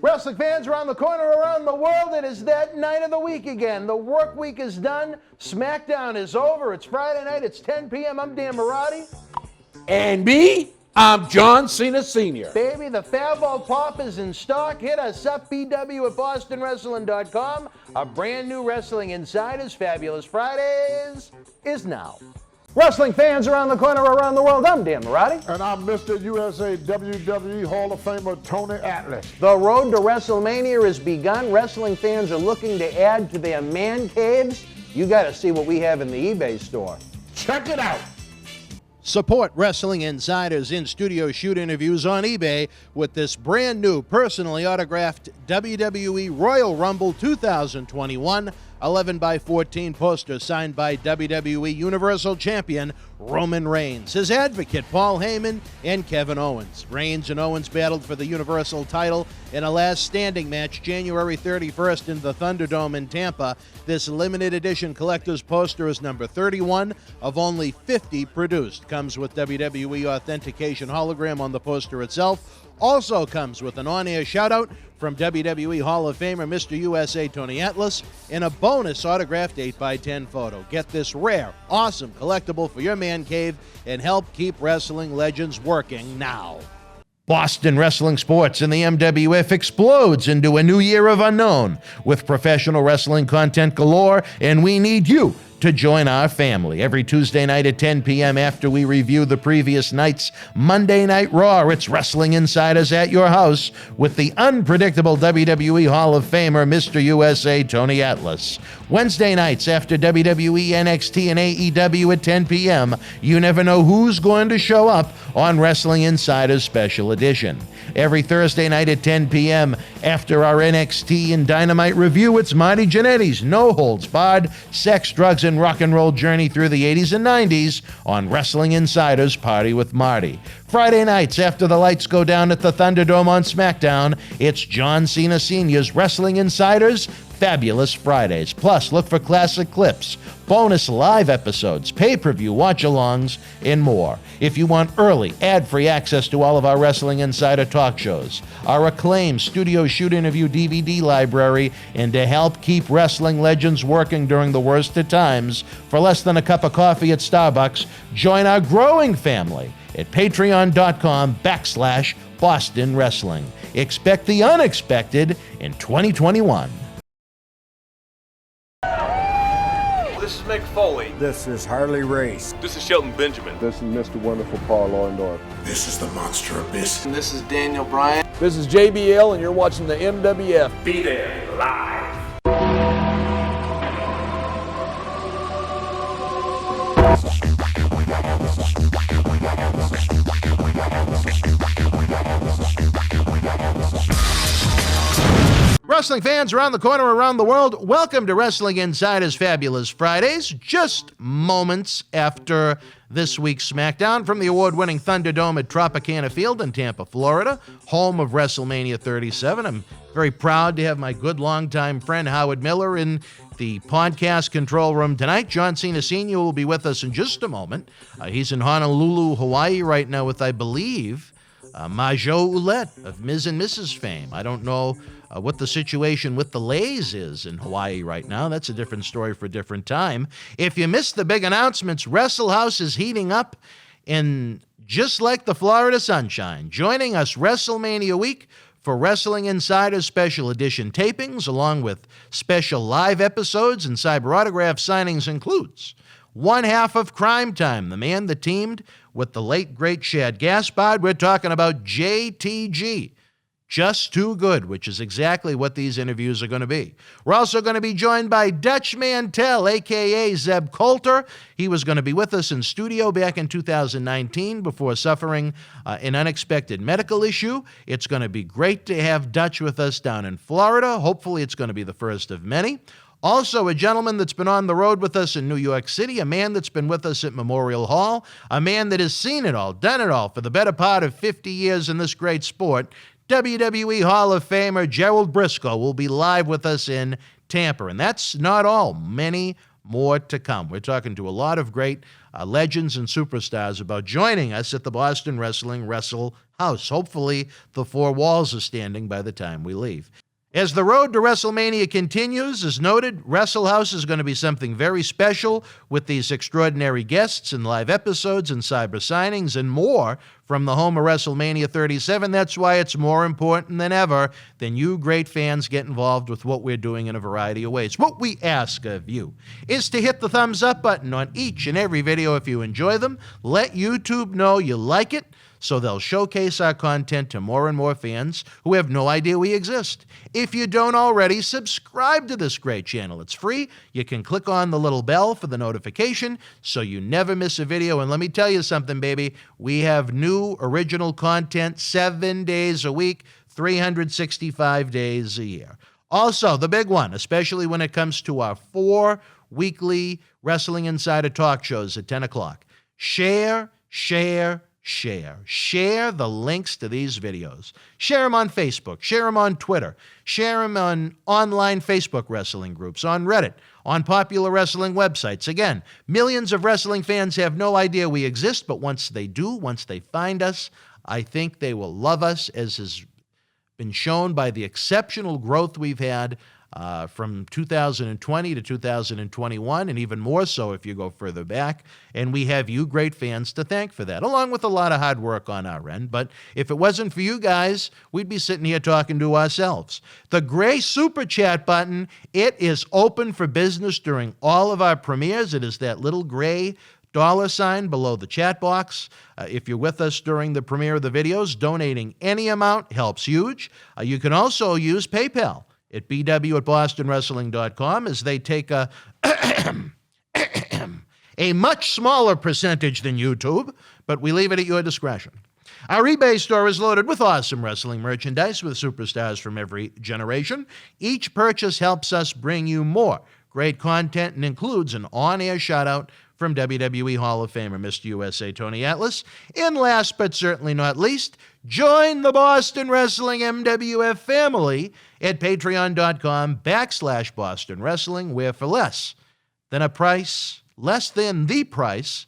Wrestling fans around the corner, around the world, it is that night of the week again. The work week is done. SmackDown is over. It's Friday night. It's 10 p.m. I'm Dan Marty. And me, I'm John Cena Senior. Baby, the Fabulous Pop is in stock. Hit us up, BW at BostonWrestling.com. Our brand new Wrestling Insiders Fabulous Fridays is now. Wrestling fans around the corner, around the world, I'm Dan Marty. And I'm Mr. USA WWE Hall of Famer Tony Atlas. The road to WrestleMania has begun. Wrestling fans are looking to add to their man caves. You got to see what we have in the eBay store. Check it out. Support Wrestling Insiders in-studio shoot interviews on eBay with this brand new personally autographed WWE Royal Rumble 2021 11x14 poster signed by WWE Universal Champion Roman Reigns, his advocate Paul Heyman, and Kevin Owens. Reigns and Owens battled for the Universal title in a last standing match January 31st in the Thunderdome in Tampa. This limited edition collector's poster is number 31 of only 50 produced. Comes with WWE authentication hologram on the poster itself. Also comes with an on-air shout-out from WWE Hall of Famer Mr. USA Tony Atlas and a bonus autographed 8x10 photo. Get this rare, awesome collectible for your man cave and help keep wrestling legends working now. Boston Wrestling Sports and the MWF explodes into a new year of unknown with professional wrestling content galore, and we need you to join our family. Every Tuesday night at 10 p.m. after we review the previous night's Monday Night Raw, it's Wrestling Insiders at your house with the unpredictable WWE Hall of Famer, Mr. USA Tony Atlas. Wednesday nights after WWE, NXT, and AEW at 10 p.m., you never know who's going to show up on Wrestling Insiders Special Edition. Every Thursday night at 10 p.m. after our NXT and Dynamite review, it's Marty Jannetty's No Holds Barred Sex, Drugs, and Rock and Roll journey through the 80s and 90s on Wrestling Insiders Party with Marty. Friday nights after the lights go down at the Thunderdome on SmackDown, it's John Cena Senior's Wrestling Insiders Fabulous Fridays. Plus, look for classic clips, bonus live episodes, pay-per-view watch-alongs, and more. If you want early, ad-free access to all of our Wrestling Insider talk shows, our acclaimed studio shoot interview DVD library, and to help keep wrestling legends working during the worst of times, for less than a cup of coffee at Starbucks, join our growing family at patreon.com/Boston Wrestling. Expect the unexpected in 2021. This is Mick Foley. This is Harley Race. This is Shelton Benjamin. This is Mr. Wonderful Paul Orndorff. This is the Monster Abyss. And this is Daniel Bryan. This is JBL, and you're watching the MWF. Be there live. Wrestling fans around the corner, around the world, welcome to Wrestling Insiders Fabulous Fridays. Just moments after this week's SmackDown from the award-winning Thunderdome at Tropicana Field in Tampa, Florida, home of WrestleMania 37. I'm very proud to have my good longtime friend Howard Miller in the podcast control room tonight. John Cena Senior will be with us in just a moment. He's in Honolulu, Hawaii right now with, I believe, Majo Ouellette of Ms. and Mrs. fame. I don't know what the situation with the Lays is in Hawaii right now. That's a different story for a different time. If you missed the big announcements, Wrestle House is heating up, and just like the Florida sunshine, joining us WrestleMania week for Wrestling Insiders Special Edition tapings, along with special live episodes and cyber autograph signings, includes one half of Crime Time, the man that teamed with the late, great Shad Gaspard. We're talking about JTG. Just Too Good, which is exactly what these interviews are going to be. We're also going to be joined by Dutch Mantel, a.k.a. Zeb Coulter. He was going to be with us in studio back in 2019 before suffering an unexpected medical issue. It's going to be great to have Dutch with us down in Florida. Hopefully it's going to be the first of many. Also, a gentleman that's been on the road with us in New York City, a man that's been with us at Memorial Hall, a man that has seen it all, done it all for the better part of 50 years in this great sport. WWE Hall of Famer Gerald Briscoe will be live with us in Tampa. And that's not all. Many more to come. We're talking to a lot of great legends and superstars about joining us at the Boston Wrestling Wrestle house. Hopefully, the four walls are standing by the time we leave. As the road to WrestleMania continues, as noted, Wrestle House is going to be something very special with these extraordinary guests and live episodes and cyber signings and more from the home of WrestleMania 37. That's why it's more important than ever than you great fans get involved with what we're doing in a variety of ways. What we ask of you is to hit the thumbs up button on each and every video if you enjoy them. Let YouTube know you like it, so they'll showcase our content to more and more fans who have no idea we exist. If you don't already, subscribe to this great channel. It's free. You can click on the little bell for the notification so you never miss a video. And let me tell you something, baby. We have new original content 7 days a week, 365 days a year. Also, the big one, especially when it comes to our 4 weekly Wrestling Insider talk shows at 10 o'clock. Share the links to these videos. Share them on Facebook. Share them on Twitter. Share them on online Facebook wrestling groups, on Reddit, on popular wrestling websites. Again, millions of wrestling fans have no idea we exist, but once they do, once they find us, I think they will love us, as has been shown by the exceptional growth we've had from 2020 to 2021, and even more so if you go further back. And we have you great fans to thank for that, along with a lot of hard work on our end. But if it wasn't for you guys, we'd be sitting here talking to ourselves. The gray super chat button, it is open for business during all of our premieres. It is that little gray $sign below the chat box. If you're with us during the premiere of the videos, donating any amount helps huge. You can also use PayPal at bw@bostonwrestling.com, as they take a much smaller percentage than YouTube, but we leave it at your discretion. Our eBay store is loaded with awesome wrestling merchandise with superstars from every generation. Each purchase helps us bring you more great content and includes an on-air shout-out from WWE Hall of Famer Mr. USA Tony Atlas. And last but certainly not least, join the Boston Wrestling MWF family at patreon.com/Boston Wrestling, where for less than the price,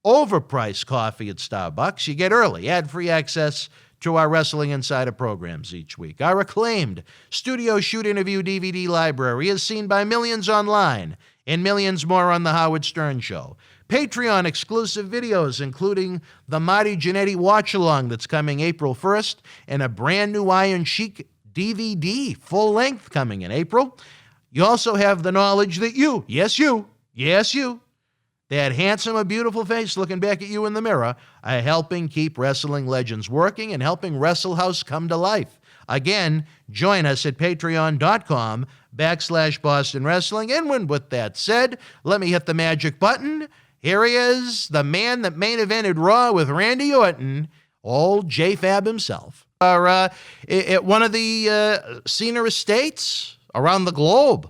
overpriced coffee at Starbucks, you get early, ad-free access to our Wrestling Insider programs each week. Our acclaimed studio shoot interview DVD library is seen by millions online and millions more on The Howard Stern Show. Patreon exclusive videos, including the Marty Jannetty watch-along that's coming April 1st, and a brand new Iron Sheik DVD, full length, coming in April. You also have the knowledge that you, that handsome or beautiful face looking back at you in the mirror, are helping keep wrestling legends working and helping Wrestle House come to life. Again, join us at patreon.com/Boston Wrestling. And with that said, let me hit the magic button. Here he is, the man that main evented Raw with Randy Orton, old J-Fab himself. At one of the Cena estates around the globe.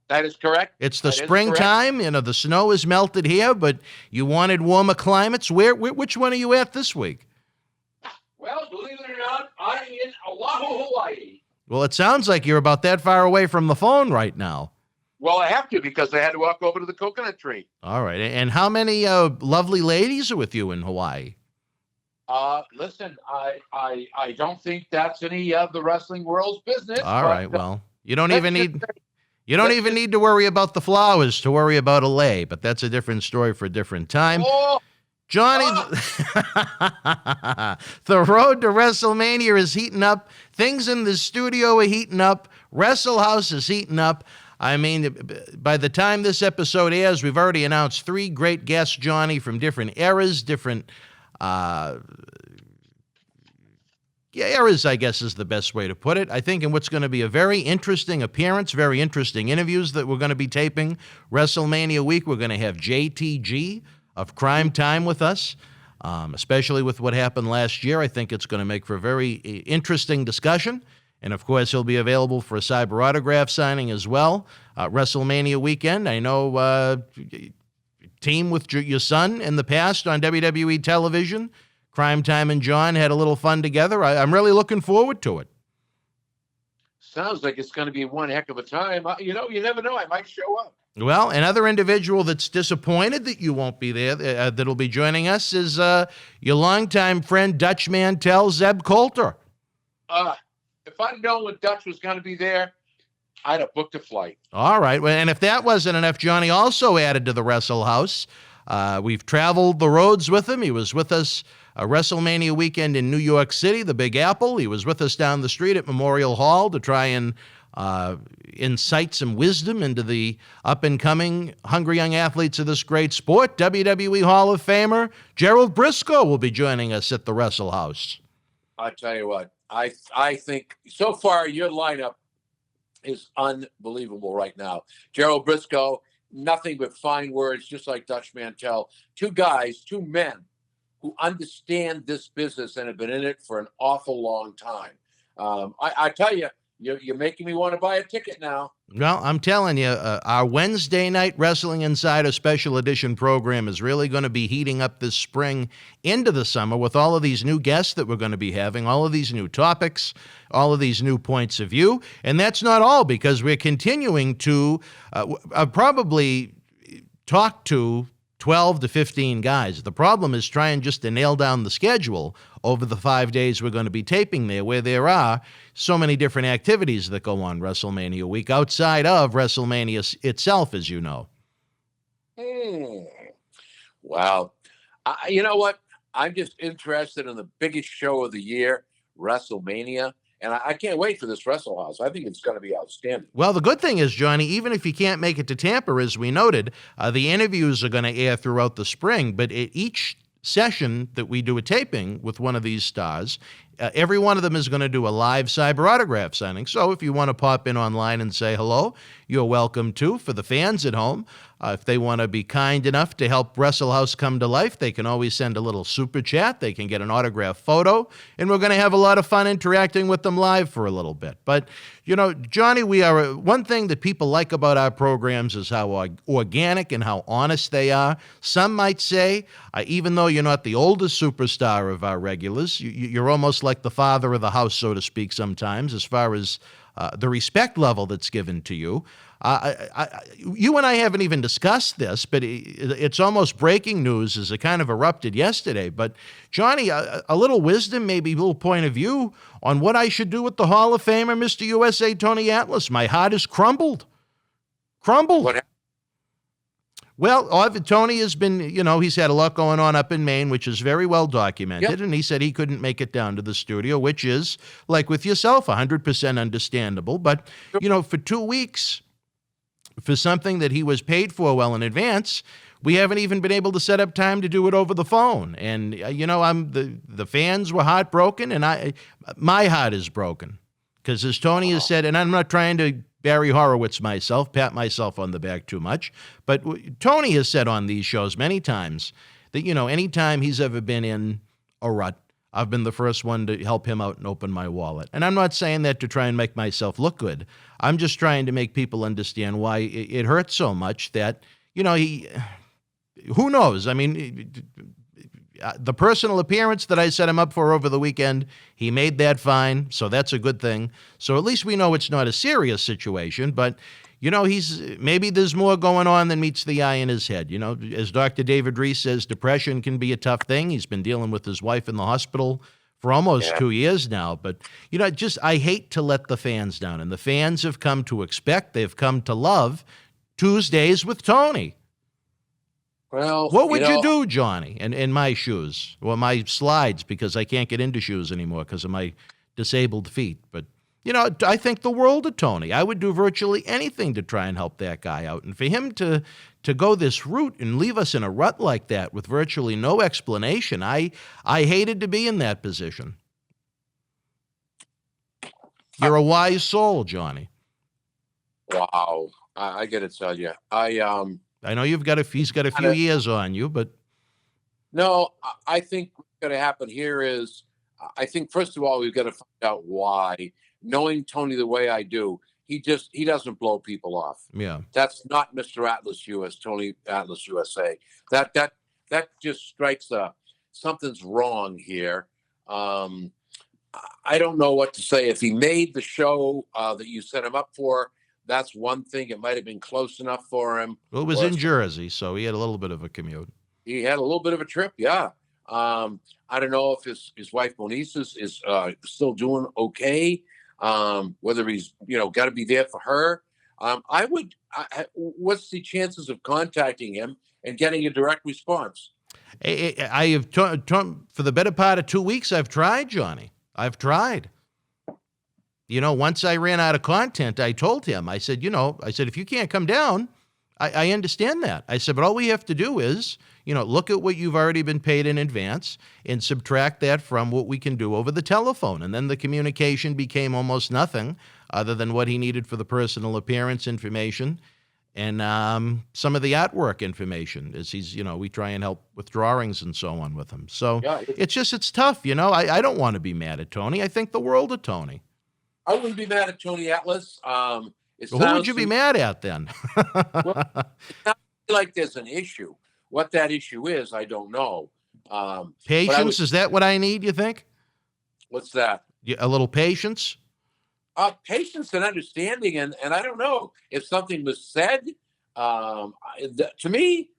That is correct. It's the springtime. You know, the snow is melted here, but you wanted warmer climates. Which one are you at this week? Well, believe it or not, I'm in Oahu, Hawaii. Well, it sounds like you're about that far away from the phone right now. Well, I have to, because I had to walk over to the coconut tree. All right. And how many lovely ladies are with you in Hawaii? Listen, I don't think that's any of the wrestling world's business. All right. Well, you don't even need to worry about the flowers to worry about a lay, but that's a different story for a different time. Oh, Johnny, the road to WrestleMania is heating up. Things in the studio are heating up. Wrestle House is heating up. I mean, by the time this episode airs, we've already announced 3 great guests, Johnny, from different eras, eras, I guess is the best way to put it. I think in what's going to be a very interesting appearance, very interesting interviews that we're going to be taping WrestleMania week. We're going to have JTG of Crime Time with us, especially with what happened last year. I think it's going to make for a very interesting discussion. And, of course, he'll be available for a cyber autograph signing as well. WrestleMania weekend, I know team with your son in the past on WWE television. Crime Time and John had a little fun together. I'm really looking forward to it. Sounds like it's going to be one heck of a time. You know, you never know. I might show up. Well, another individual that's disappointed that you won't be there, that'll be joining us, is your longtime friend, Dutch Mantel, Zeb Coulter. If I'd known what Dutch was going to be there, I'd have booked a flight. All right. Well, and if that wasn't enough, Johnny also added to the Wrestle House. We've traveled the roads with him. He was with us a WrestleMania weekend in New York City, the Big Apple. He was with us down the street at Memorial Hall to try and incite some wisdom into the up-and-coming hungry young athletes of this great sport. WWE Hall of Famer Gerald Briscoe will be joining us at the Wrestle House. I tell you what, I think so far your lineup is unbelievable right now. Gerald Briscoe, nothing but fine words, just like Dutch Mantel. Two men who understand this business and have been in it for an awful long time. I tell you, you're making me want to buy a ticket now. Well, I'm telling you, our Wednesday night Wrestling Insider Special Edition program is really going to be heating up this spring into the summer with all of these new guests that we're going to be having, all of these new topics, all of these new points of view. And that's not all, because we're continuing to probably talk to 12 to 15 guys. The problem is trying just to nail down the schedule over the 5 days we're going to be taping there, where there are so many different activities that go on WrestleMania week outside of WrestleMania itself, as you know. Wow. You know what? I'm just interested in the biggest show of the year, WrestleMania. And I can't wait for this Wrestle House. I think it's going to be outstanding. Well, the good thing is, Johnny, even if you can't make it to Tampa, as we noted, the interviews are going to air throughout the spring. But at each session that we do a taping with one of these stars, every one of them is going to do a live cyber autograph signing. So if you want to pop in online and say hello, you're welcome to. For the fans at home, if they want to be kind enough to help Wrestle House come to life, they can always send a little super chat. They can get an autograph photo, and we're going to have a lot of fun interacting with them live for a little bit. But, you know, Johnny, one thing that people like about our programs is how organic and how honest they are. Some might say, even though you're not the oldest superstar of our regulars, you're almost like the father of the house, so to speak, sometimes, as far as the respect level that's given to you. You and I haven't even discussed this, but it's almost breaking news as it kind of erupted yesterday. But, Johnny, a little wisdom, maybe a little point of view on what I should do with the Hall of Famer, Mr. USA, Tony Atlas. My heart has crumbled. Crumbled. What happened? Well, Tony has been, he's had a lot going on up in Maine, which is very well documented. Yep. And he said he couldn't make it down to the studio, which is, like with yourself, 100% understandable. But, for 2 weeks, for something that he was paid for well in advance, we haven't even been able to set up time to do it over the phone. And, the fans were heartbroken, and my heart is broken. Because as Tony has said, and I'm not trying to Barry Horowitz myself, pat myself on the back too much, but Tony has said on these shows many times that, anytime he's ever been in a rut, I've been the first one to help him out and open my wallet. And I'm not saying that to try and make myself look good. I'm just trying to make people understand why it hurts so much that, who knows? I mean, the personal appearance that I set him up for over the weekend, he made that fine, so that's a good thing. So at least we know it's not a serious situation, but, maybe there's more going on than meets the eye in his head. As Dr. David Reese says, depression can be a tough thing. He's been dealing with his wife in the hospital for almost 2 years now. But, I hate to let the fans down, and the fans have come to expect, they've come to love Tuesdays with Tony. Well, what would you do, Johnny, in my shoes? Well, my slides, because I can't get into shoes anymore because of my disabled feet. But, I think the world of Tony. I would do virtually anything to try and help that guy out. And for him to go this route and leave us in a rut like that with virtually no explanation, I hated to be in that position. You're a wise soul, Johnny. Wow. I got to tell you, I know he's got a few years on you, but no, I think what's going to happen here is, I think first of all we've got to find out why. Knowing Tony the way I do, he doesn't blow people off. Yeah, that's not Mr. Atlas US, Tony Atlas USA. That just strikes something's wrong here. I don't know what to say. If he made the show that you set him up for, that's one thing. It might have been close enough for him. Well, it was in Jersey, so he had a little bit of a commute. He had a little bit of a trip, yeah. I don't know if his wife Moniz is still doing okay. Whether he's got to be there for her. What's the chances of contacting him and getting a direct response? I have for the better part of 2 weeks. I've tried, Johnny. I've tried. Once I ran out of content, I told him. I said, if you can't come down, I understand that. I said, but all we have to do is, look at what you've already been paid in advance and subtract that from what we can do over the telephone. And then the communication became almost nothing other than what he needed for the personal appearance information and some of the artwork information as we try and help with drawings and so on with him. So yeah, it's tough. I don't want to be mad at Tony. I think the world of Tony. I wouldn't be mad at Tony Atlas. Who would you be mad at then? Well, it's not like there's an issue. What that issue is, I don't know. Patience, is that what I need, you think? What's that? A little patience? Patience and understanding, and I don't know if something was said. To me,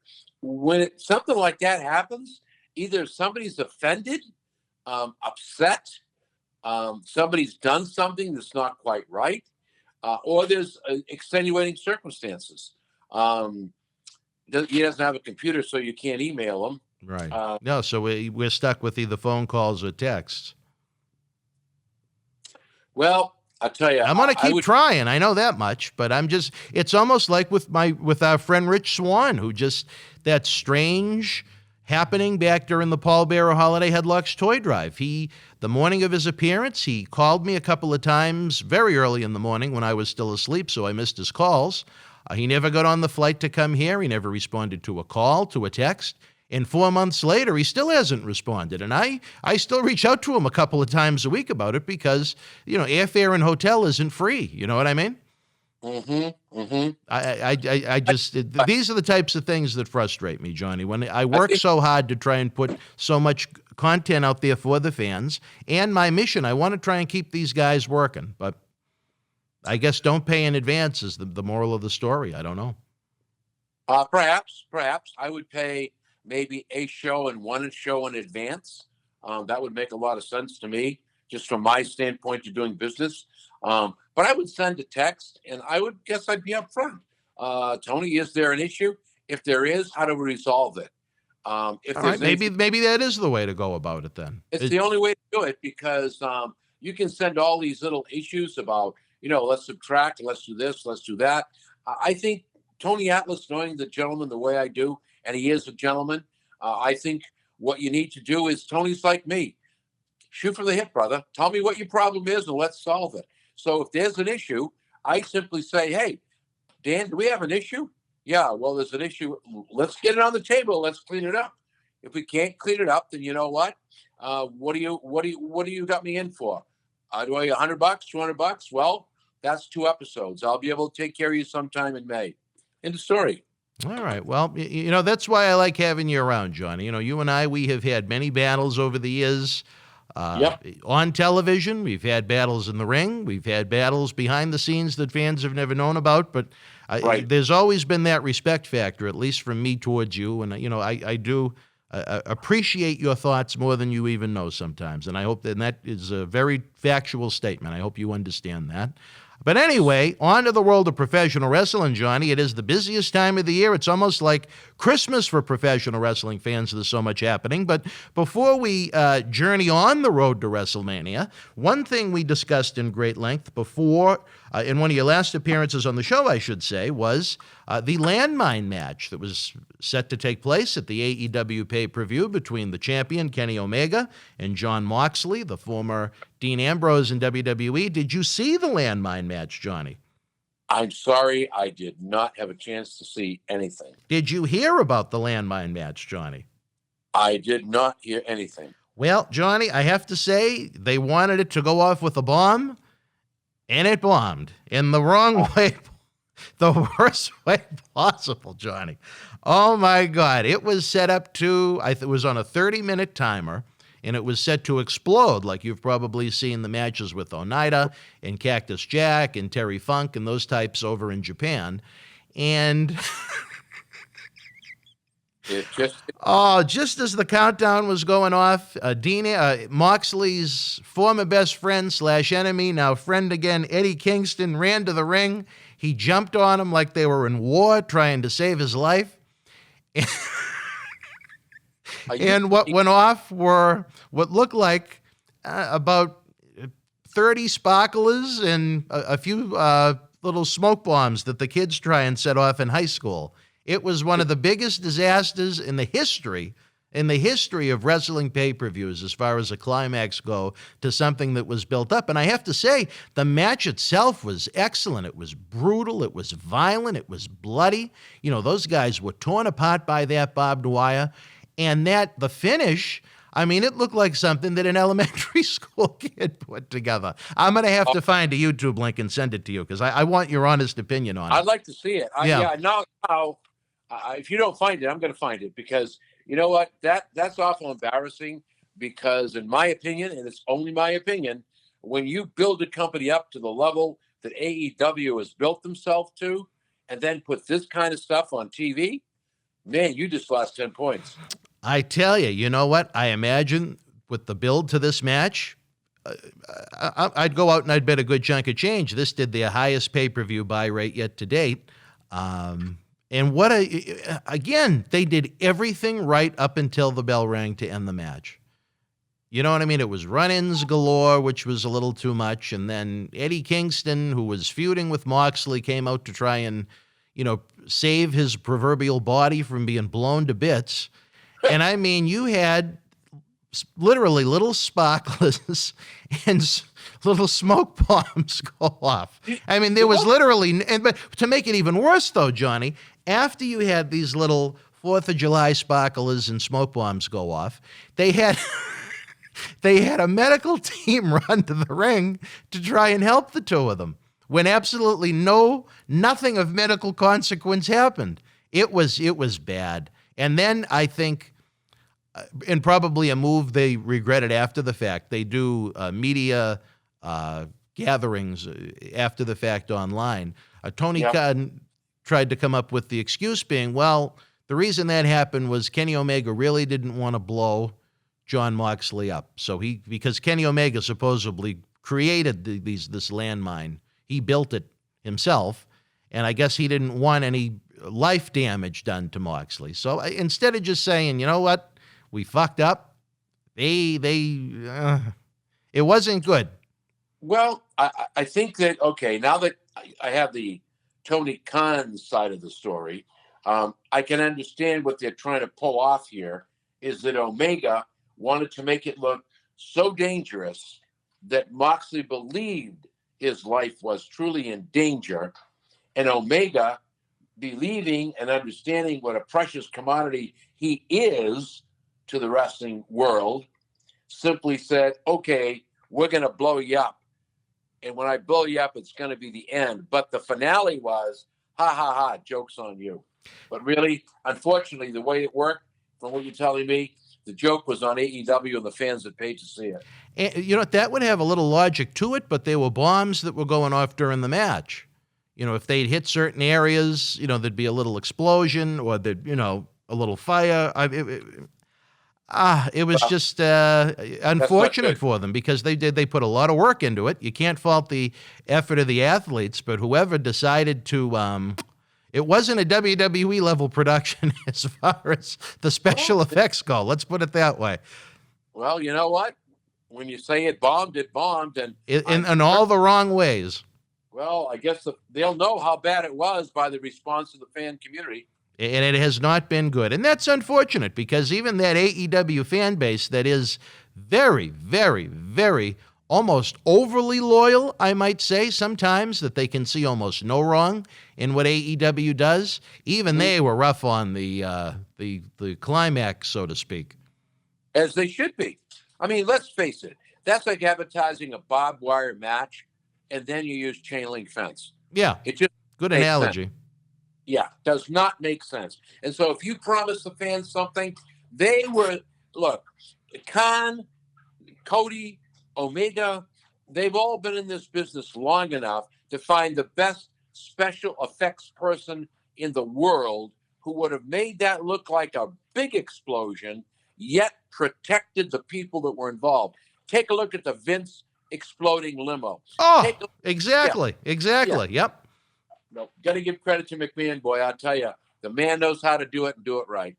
when something like that happens, either somebody's offended, upset, somebody's done something that's not quite right, or there's extenuating circumstances. He doesn't have a computer, so you can't email him. Right. No, so we're stuck with either phone calls or texts. Well, I'll tell you. I'm going to keep trying. I know that much, but it's almost like with our friend Rich Swan, who that strange happening back during the Paul Bearer Holiday Headlocks Toy Drive. The morning of his appearance, he called me a couple of times very early in the morning when I was still asleep, so I missed his calls. He never got on the flight to come here. He never responded to a call, to a text. And 4 months later, he still hasn't responded. And I still reach out to him a couple of times a week about it because, airfare and hotel isn't free. You know what I mean? Mm-hmm. Mm-hmm. These are the types of things that frustrate me, Johnny. When I work so hard to try and put so much content out there for the fans and my mission, I want to try and keep these guys working. But I guess don't pay in advance is the moral of the story. I don't know. Perhaps I would pay maybe a show and one show in advance. That would make a lot of sense to me, just from my standpoint of doing business. But I would send a text, and I would guess I'd be upfront. Tony, is there an issue? If there is, how do we resolve it? Maybe that is the way to go about it then. It's the only way to do it because you can send all these little issues about, let's subtract, let's do this, let's do that. I think Tony Atlas, knowing the gentleman the way I do, and he is a gentleman, I think what you need to do is, Tony's like me. Shoot from the hip, brother. Tell me what your problem is and let's solve it. So if there's an issue, I simply say, hey, Dan, do we have an issue? Yeah, well, there's an issue. Let's get it on the table. Let's clean it up. If we can't clean it up, then you know what? What do you got me in for? Do I $100, $200? Well, that's 2 episodes. I'll be able to take care of you sometime in May. End of story. All right. Well, that's why I like having you around, Johnny. You and I, we have had many battles over the years. On television, we've had battles in the ring. We've had battles behind the scenes that fans have never known about. But there's always been that respect factor, at least from me towards you. And, I do appreciate your thoughts more than you even know sometimes. And I hope that is a very factual statement. I hope you understand that. But anyway, on to the world of professional wrestling, Johnny. It is the busiest time of the year. It's almost like Christmas for professional wrestling fans. There's so much happening. But before we journey on the road to WrestleMania, one thing we discussed in great length before, in one of your last appearances on the show, I should say, was the Landmine match that was set to take place at the AEW pay-per-view between the champion, Kenny Omega, and Jon Moxley, the former Dean Ambrose in WWE. Did you see the Landmine match, Johnny? I'm sorry, I did not have a chance to see anything. Did you hear about the Landmine match, Johnny? I did not hear anything. Well, Johnny, I have to say, they wanted it to go off with a bomb, and it bombed in the wrong way, the worst way possible, Johnny. Oh, my God. It was set up to, it was on a 30-minute timer. and it was set to explode, like you've probably seen the matches with Oneida and Cactus Jack and Terry Funk and those types over in Japan. And It just just as the countdown was going off, Moxley's former best friend / enemy, now friend again, Eddie Kingston, ran to the ring. He jumped on him like they were in war, trying to save his life. And what went off were what looked like about 30 sparklers and a few little smoke bombs that the kids try and set off in high school. It was one of the biggest disasters in the history of wrestling pay-per-views as far as a climax go to something that was built up. And I have to say, the match itself was excellent. It was brutal. It was violent. It was bloody. You know, those guys were torn apart by that barbed wire. And the finish, I mean, it looked like something that an elementary school kid put together. I'm going to have to find a YouTube link and send it to you because I want your honest opinion on it. I'd like to see it. Now, if you don't find it, I'm going to find it because you know what? That's awful embarrassing because in my opinion, and it's only my opinion, when you build a company up to the level that AEW has built themselves to and then put this kind of stuff on TV, man, you just lost 10 points. I tell you, you know what? I imagine with the build to this match, I'd go out and I'd bet a good chunk of change. This did the highest pay-per-view buy rate yet to date. And again, they did everything right up until the bell rang to end the match. You know what I mean? It was run-ins galore, which was a little too much. And then Eddie Kingston, who was feuding with Moxley, came out to try and, save his proverbial body from being blown to bits. And I mean, you had literally little sparklers and little smoke bombs go off. I mean, there was literally, but to make it even worse though, Johnny, after you had these little 4th of July sparklers and smoke bombs go off, they had a medical team run to the ring to try and help the two of them when absolutely nothing of medical consequence happened. It was bad. And then I think, and probably a move they regretted after the fact, they do media gatherings after the fact online. Tony Khan tried to come up with the excuse being, well, the reason that happened was Kenny Omega really didn't want to blow John Moxley up. Because Kenny Omega supposedly created this landmine. He built it himself, and I guess he didn't want any life damage done to Moxley. So instead of just saying, you know what, we fucked up, it wasn't good. Well, I think that, okay, now that I have the Tony Khan side of the story, I can understand what they're trying to pull off here is that Omega wanted to make it look so dangerous that Moxley believed his life was truly in danger, and Omega, believing and understanding what a precious commodity he is to the wrestling world, simply said, okay, we're going to blow you up. And when I blow you up, it's going to be the end. But the finale was, ha, ha, ha, joke's on you. But really, unfortunately, the way it worked, from what you're telling me, the joke was on AEW and the fans that paid to see it. And, that would have a little logic to it, but there were bombs that were going off during the match. If they'd hit certain areas, there'd be a little explosion or there'd, a little fire. It was just unfortunate for them because they put a lot of work into it. You can't fault the effort of the athletes, but whoever decided to, it wasn't a WWE level production as far as the special effects go. Let's put it that way. Well, you know what? When you say it bombed, and in all the wrong ways. Well, I guess they'll know how bad it was by the response of the fan community. And it has not been good. And that's unfortunate because even that AEW fan base that is very, very, very almost overly loyal, I might say sometimes, that they can see almost no wrong in what AEW does, even they were rough on the climax, so to speak. As they should be. I mean, let's face it. That's like advertising a barbed wire match, and then you use chain link fence. Yeah, it just good analogy. Sense. Yeah, does not make sense. And so if you promise the fans something, look, Khan, Cody, Omega, they've all been in this business long enough to find the best special effects person in the world who would have made that look like a big explosion, yet protected the people that were involved. Take a look at the Vince exploding limo. Oh, exactly. Yeah. Yep. No, got to give credit to McMahon, boy. I'll tell you, the man knows how to do it and do it right.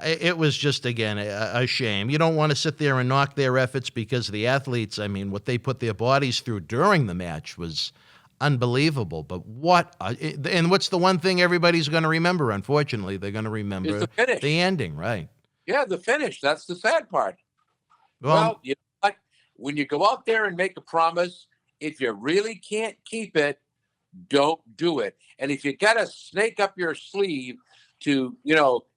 It was just, again, a shame. You don't want to sit there and knock their efforts because the athletes, I mean, what they put their bodies through during the match was unbelievable. But and what's the one thing everybody's going to remember, unfortunately? They're going to remember It's the finish. the ending, right? Yeah, the finish. That's the sad part. Well, you know what? When you go out there and make a promise, if you really can't keep it, don't do it. And if you got a snake up your sleeve to,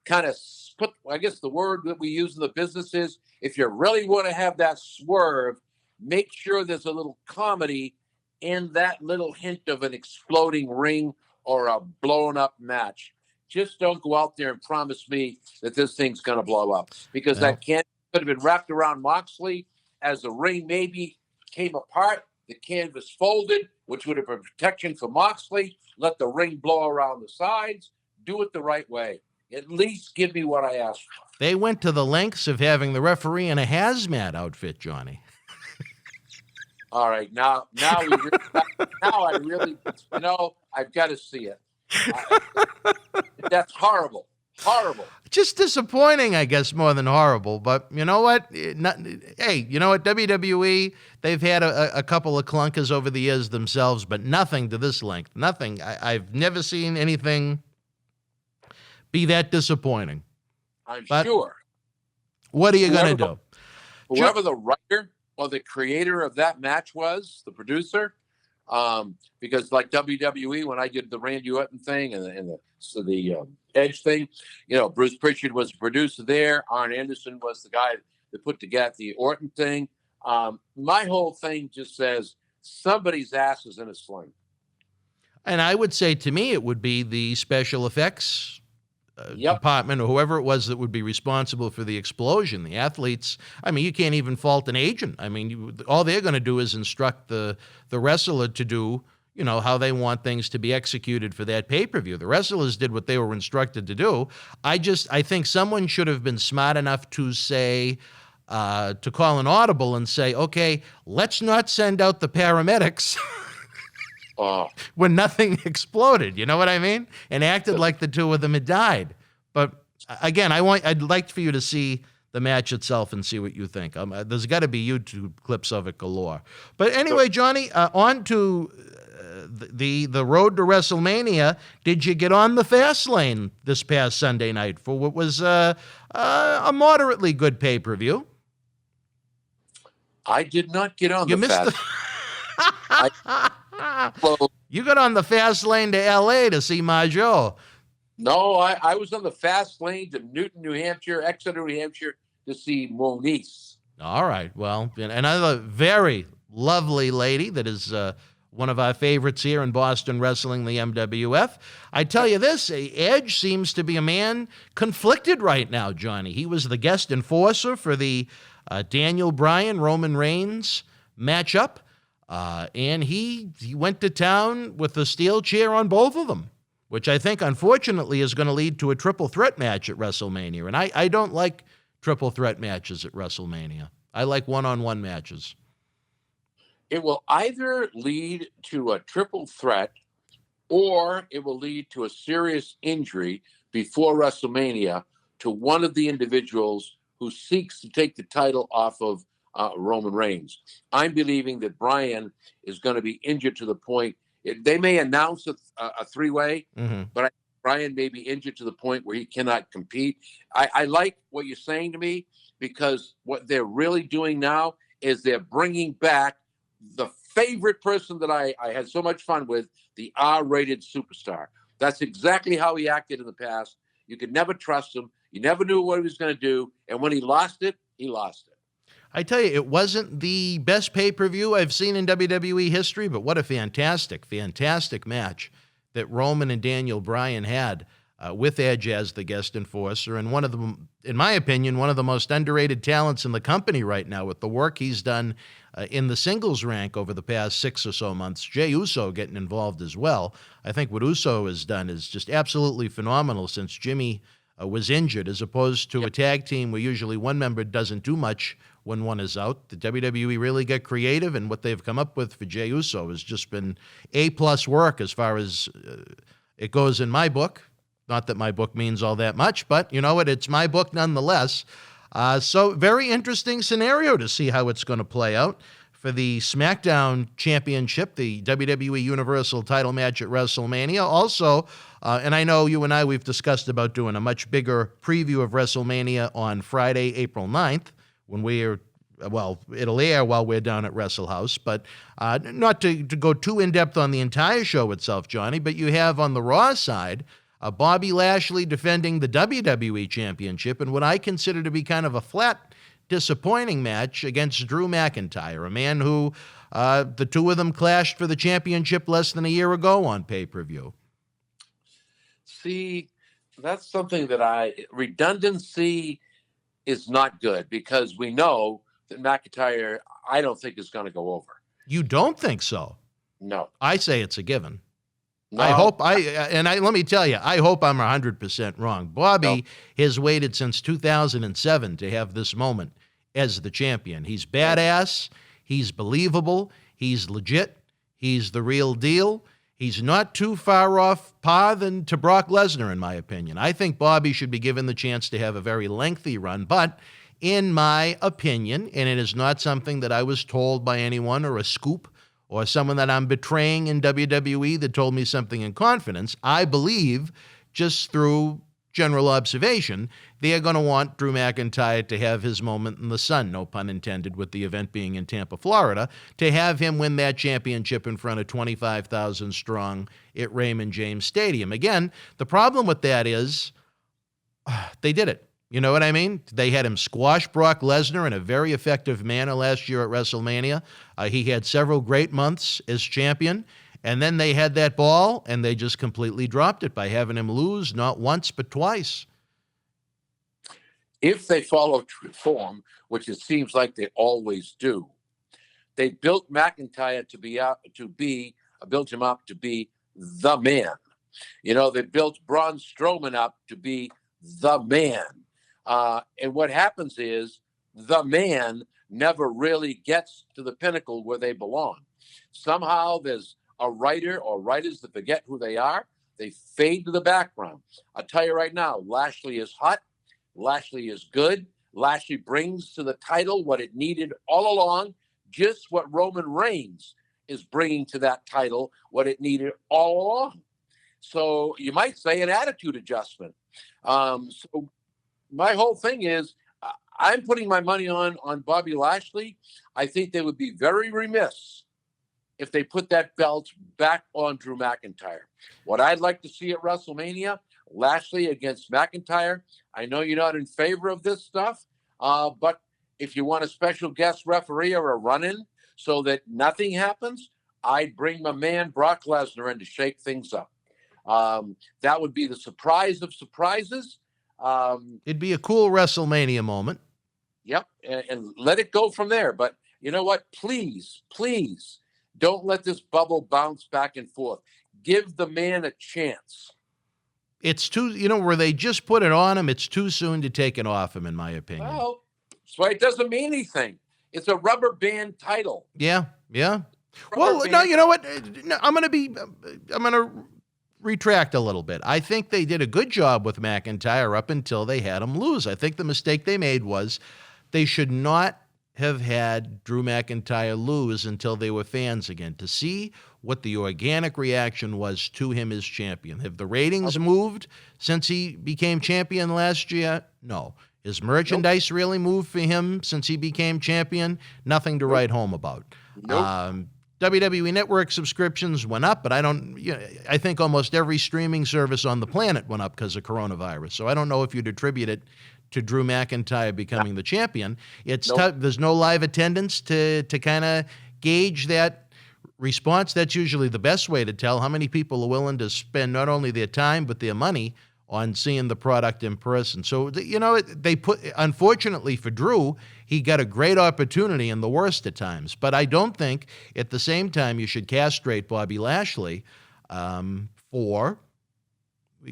kind of put, I guess the word that we use in the business is, if you really want to have that swerve, make sure there's a little comedy in that little hint of an exploding ring or a blown up match. Just don't go out there and promise me that this thing's going to blow up, because that could have been wrapped around Moxley as the ring maybe came apart. The canvas folded, which would have been protection for Moxley. Let the ring blow around the sides. Do it the right way. At least give me what I asked for. They went to the lengths of having the referee in a hazmat outfit, Johnny. All right, now I really, I've got to see it. That's horrible. Just disappointing, I guess, more than horrible. But you know what? WWE, they've had a couple of clunkers over the years themselves, but nothing to this length. Nothing. I've never seen anything be that disappointing. I'm sure. What are you going to do? Whoever the writer or the creator of that match was, the producer, because like WWE, when I did the Randy Orton thing and the Edge thing, Bruce Pritchard was the producer there. Arn Anderson was the guy that put together the Orton thing. My whole thing just says somebody's ass is in a sling. And I would say, to me, it would be the special effects department or whoever it was that would be responsible for the explosion. The athletes, I mean, you can't even fault an agent. I mean, all they're going to do is instruct the wrestler to do, how they want things to be executed for that pay-per-view. The wrestlers did what they were instructed to do. I think someone should have been smart enough to say, to call an audible and say, okay, let's not send out the paramedics when nothing exploded. You know what I mean? And acted like the two of them had died. But again, I'd like for you to see the match itself and see what you think. There's got to be YouTube clips of it galore. But anyway, Johnny, on to the road to WrestleMania. Did you get on the Fastlane this past Sunday night for what was a moderately good pay-per-view? I did not get on you the missed Fastlane. You got on the fast lane to L.A. to see Majo. No, I was on the fast lane to Newton, New Hampshire, Exeter, New Hampshire, to see Moniz. All right. Well, another very lovely lady that is one of our favorites here in Boston wrestling, the MWF. I tell you this, Edge seems to be a man conflicted right now, Johnny. He was the guest enforcer for the Daniel Bryan, Roman Reigns matchup. And he went to town with a steel chair on both of them, which I think, unfortunately, is going to lead to a triple threat match at WrestleMania. And I don't like triple threat matches at WrestleMania. I like one-on-one matches. It will either lead to a triple threat or it will lead to a serious injury before WrestleMania to one of the individuals who seeks to take the title off of Roman Reigns. I'm believing that Bryan is going to be injured to the point they may announce a three-way, but Bryan may be injured to the point where he cannot compete. I like what you're saying to me, because what they're really doing now is they're bringing back the favorite person that I had so much fun with, the R-rated superstar. That's exactly how he acted in the past. You could never trust him. You never knew what he was going to do. And when he lost it, he lost it. I tell you, it wasn't the best pay-per-view I've seen in WWE history, but what a fantastic, fantastic match that Roman and Daniel Bryan had. with Edge as the guest enforcer, and one of the, in my opinion, one of the most underrated talents in the company right now with the work he's done in the singles rank over the past 6 or so months. Jey Uso getting involved as well. I think what Uso has done is just absolutely phenomenal since Jimmy was injured, as opposed to a tag team where usually one member doesn't do much when one is out. The WWE really get creative, and what they've come up with for Jey Uso has just been A-plus work as far as it goes in my book. Not that my book means all that much, but you know what? It's my book nonetheless. So very interesting scenario to see how it's going to play out for the SmackDown Championship, the WWE Universal title match at WrestleMania. Also, and I know you and I, we've discussed about doing a much bigger preview of WrestleMania on Friday, April 9th, when we're, well, it'll air while we're down at Wrestle House, but not to go too in-depth on the entire show itself, Johnny, but you have on the Raw side, Bobby Lashley defending the WWE Championship in what I consider to be kind of a flat, disappointing match against Drew McIntyre, a man who the two of them clashed for the championship less than a year ago on pay-per-view. See, that's something that redundancy is not good, because we know that McIntyre, I don't think, is going to go over. You don't think so? No. I say it's a given. No. Let me tell you, I hope I'm 100% wrong. Bobby has waited since 2007 to have this moment as the champion. He's badass. He's believable. He's legit. He's the real deal. He's not too far off par than to Brock Lesnar, in my opinion. I think Bobby should be given the chance to have a very lengthy run, but in my opinion, and it is not something that I was told by anyone or a scoop or someone that I'm betraying in WWE that told me something in confidence, I believe, just through general observation, they are going to want Drew McIntyre to have his moment in the sun, no pun intended, with the event being in Tampa, Florida, to have him win that championship in front of 25,000 strong at Raymond James Stadium. Again, the problem with that is they did it. You know what I mean? They had him squash Brock Lesnar in a very effective manner last year at WrestleMania. He had several great months as champion, and then they had that ball, and they just completely dropped it by having him lose not once but twice. If they follow form, which it seems like they always do, they built McIntyre built him up to be the man. You know, they built Braun Strowman up to be the man. And what happens is the man never really gets to the pinnacle where they belong. Somehow there's a writer or writers that forget who they are. They fade to the background. I'll tell you right now, Lashley is hot. Lashley is good. Lashley brings to the title what it needed all along, just what Roman Reigns is bringing to that title, what it needed all along. So you might say an attitude adjustment. So my whole thing is I'm putting my money on Bobby Lashley. I think they would be very remiss if they put that belt back on Drew McIntyre. What I'd like to see at WrestleMania, Lashley against McIntyre. I know you're not in favor of this stuff, but if you want a special guest referee or a run-in so that nothing happens, I'd bring my man Brock Lesnar in to shake things up. That would be the surprise of surprises. It'd be a cool WrestleMania moment. Yep, and let it go from there. But you know what? Please, please don't let this bubble bounce back and forth. Give the man a chance. It's too, where they just put it on him, it's too soon to take it off him, in my opinion. Well, that's why it doesn't mean anything. It's a rubber band title. Yeah. Rubber Well, band. no, you know what? No, I'm going to retract a little bit. I think they did a good job with McIntyre up until they had him lose. I think the mistake they made was they should not have had Drew McIntyre lose until they were fans again, to see what the organic reaction was to him as champion. Have the ratings moved since he became champion last year? No. Has merchandise really moved for him since he became champion? Nothing to write home about. Nope. WWE Network subscriptions went up, but I think almost every streaming service on the planet went up because of coronavirus. So I don't know if you'd attribute it to Drew McIntyre becoming the champion. It's tough. There's no live attendance to kind of gauge that response. That's usually the best way to tell how many people are willing to spend not only their time but their money on seeing the product in person. So, unfortunately for Drew, he got a great opportunity in the worst of times. But I don't think at the same time you should castrate Bobby Lashley for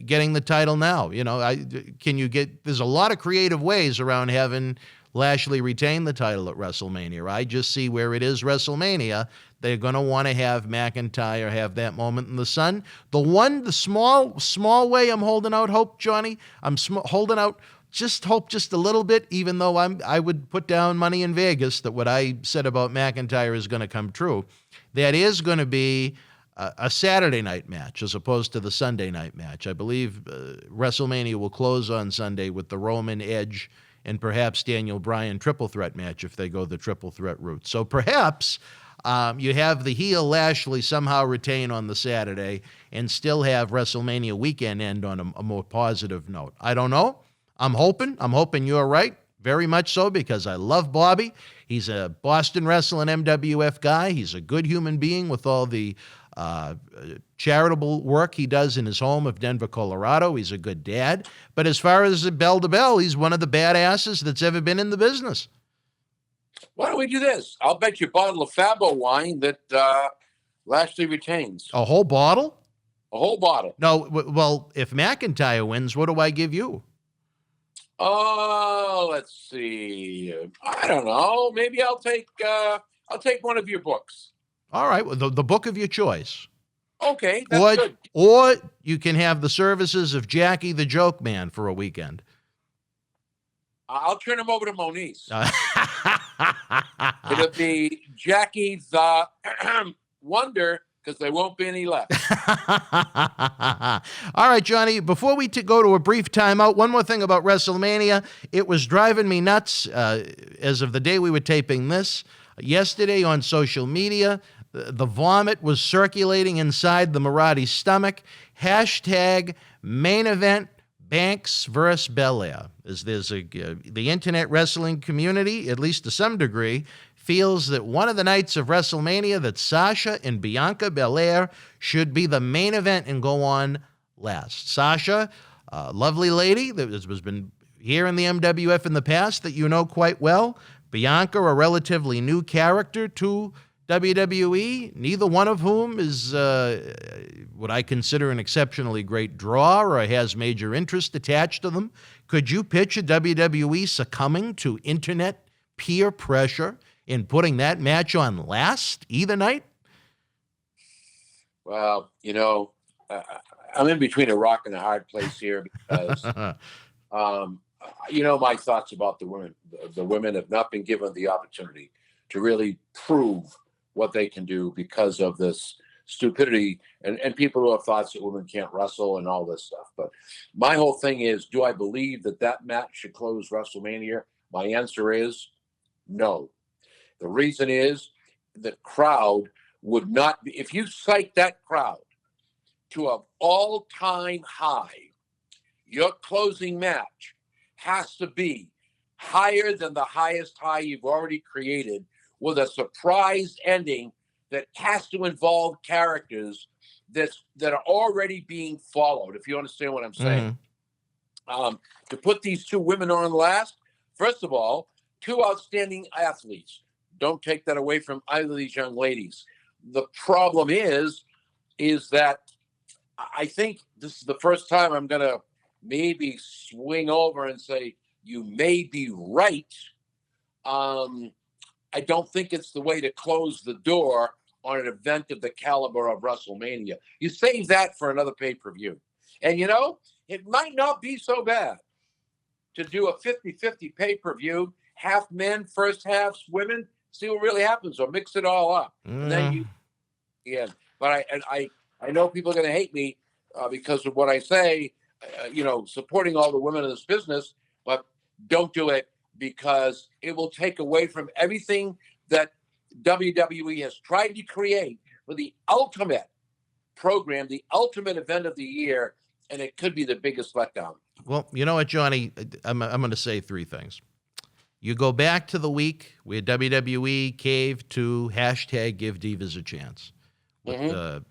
getting the title now. There's a lot of creative ways around having Lashley retain the title at WrestleMania. I just see where it is WrestleMania. They're going to want to have McIntyre have that moment in the sun. The small way I'm holding out hope, Johnny, holding out just hope just a little bit, even though I would put down money in Vegas that what I said about McIntyre is going to come true. That is going to be a Saturday night match as opposed to the Sunday night match. I believe WrestleMania will close on Sunday with the Roman, Edge, and perhaps Daniel Bryan triple threat match if they go the triple threat route. So perhaps you have the heel Lashley somehow retain on the Saturday and still have WrestleMania weekend end on a more positive note. I don't know. I'm hoping you're right. Very much so, because I love Bobby. He's a Boston Wrestling MWF guy. He's a good human being with all the charitable work he does in his home of Denver, Colorado. He's a good dad. But as far as bell to bell, he's one of the badasses that's ever been in the business. Why don't we do this? I'll bet you a bottle of Fabo wine that Lashley retains. A whole bottle? A whole bottle. No, well, if McIntyre wins, what do I give you? Oh, let's see. I don't know. Maybe I'll take one of your books. All right, well, the book of your choice. Okay, that's good. Or you can have the services of Jackie the Joke Man for a weekend. I'll turn him over to Moniz. It'll be Jackie the Wonder, because there won't be any left. All right, Johnny, before we go to a brief timeout, one more thing about WrestleMania. It was driving me nuts as of the day we were taping this. Yesterday on social media, the vomit was circulating inside the Marty's stomach. Hashtag main event Banks versus Belair. The internet wrestling community, at least to some degree, feels that one of the nights of WrestleMania that Sasha and Bianca Belair should be the main event and go on last. Sasha, a lovely lady that has been here in the MWF in the past that you know quite well. Bianca, a relatively new character to WWE, neither one of whom is what I consider an exceptionally great draw or has major interest attached to them. Could you picture WWE succumbing to internet peer pressure in putting that match on last either night? Well, I'm in between a rock and a hard place here because, my thoughts about the women. The women have not been given the opportunity to really prove what they can do because of this stupidity and people who have thoughts that women can't wrestle and all this stuff. But my whole thing is, do I believe that match should close WrestleMania? My answer is no. The reason is the crowd would not be, if you cite that crowd to an all-time high, your closing match has to be higher than the highest high you've already created, with a surprise ending that has to involve characters that are already being followed, if you understand what I'm saying. To put these two women on last, first of all, two outstanding athletes. Don't take that away from either of these young ladies. The problem is that I think this is the first time I'm going to maybe swing over and say, you may be right. I don't think it's the way to close the door on an event of the caliber of WrestleMania. You save that for another pay-per-view. And, it might not be so bad to do a 50-50 pay-per-view, half men, first half women, see what really happens, or mix it all up. And then but I know people are going to hate me because of what I say, supporting all the women in this business, but don't do it, because it will take away from everything that WWE has tried to create for the ultimate program, the ultimate event of the year, and it could be the biggest letdown. Well, you know what, Johnny? I'm going to say three things. You go back to the week where WWE caved to hashtag give divas a chance with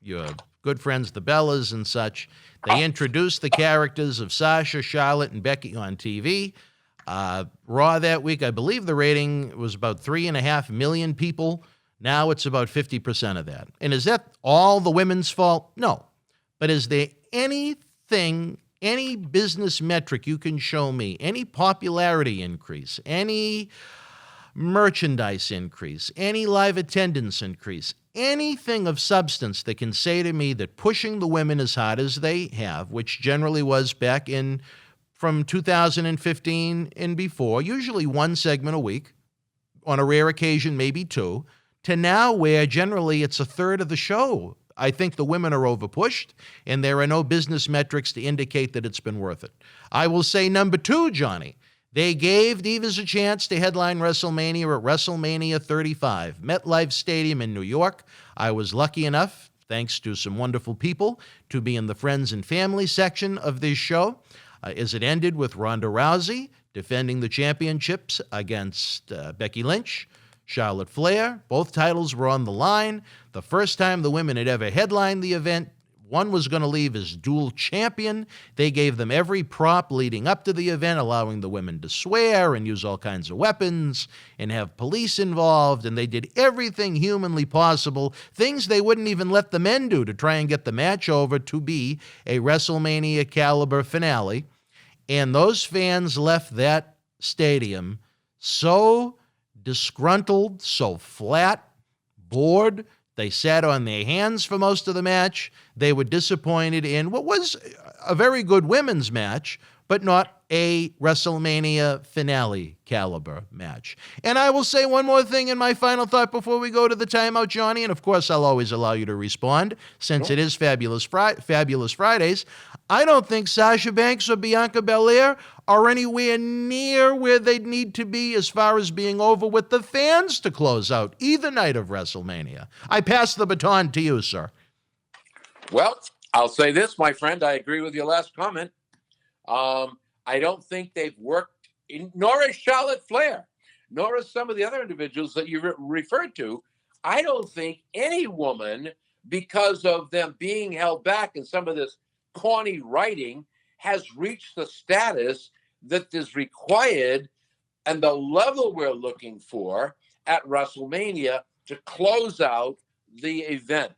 your good friends, the Bellas and such. They introduced the characters of Sasha, Charlotte, and Becky on TV. Raw that week, I believe the rating was about 3.5 million people. Now it's about 50% of that. And is that all the women's fault? No. But is there anything, any business metric you can show me, any popularity increase, any merchandise increase, any live attendance increase, anything of substance that can say to me that pushing the women as hard as they have, which generally was back in from 2015 and before, usually one segment a week, on a rare occasion maybe two, to now where generally it's a third of the show. I think the women are overpushed, and there are no business metrics to indicate that it's been worth it. I will say number two, Johnny, they gave Divas a chance to headline WrestleMania at WrestleMania 35, MetLife Stadium in New York. I was lucky enough, thanks to some wonderful people, to be in the friends and family section of this show, as it ended with Ronda Rousey defending the championships against Becky Lynch, Charlotte Flair. Both titles were on the line. The first time the women had ever headlined the event. One was going to leave as dual champion. They gave them every prop leading up to the event, allowing the women to swear and use all kinds of weapons and have police involved, and they did everything humanly possible, things they wouldn't even let the men do to try and get the match over to be a WrestleMania caliber finale. And those fans left that stadium so disgruntled, so flat, bored. They sat on their hands for most of the match. They were disappointed in what was a very good women's match, but not a WrestleMania finale caliber match. And I will say one more thing in my final thought before we go to the timeout, Johnny, and of course I'll always allow you to respond since it is Fabulous Fridays. I don't think Sasha Banks or Bianca Belair are anywhere near where they'd need to be as far as being over with the fans to close out either night of WrestleMania. I pass the baton to you, sir. Well, I'll say this, my friend. I agree with your last comment. I don't think they've worked, nor is Charlotte Flair, nor is some of the other individuals that you referred to. I don't think any woman, because of them being held back in some of this corny writing, has reached the status that is required and the level we're looking for at WrestleMania to close out the event.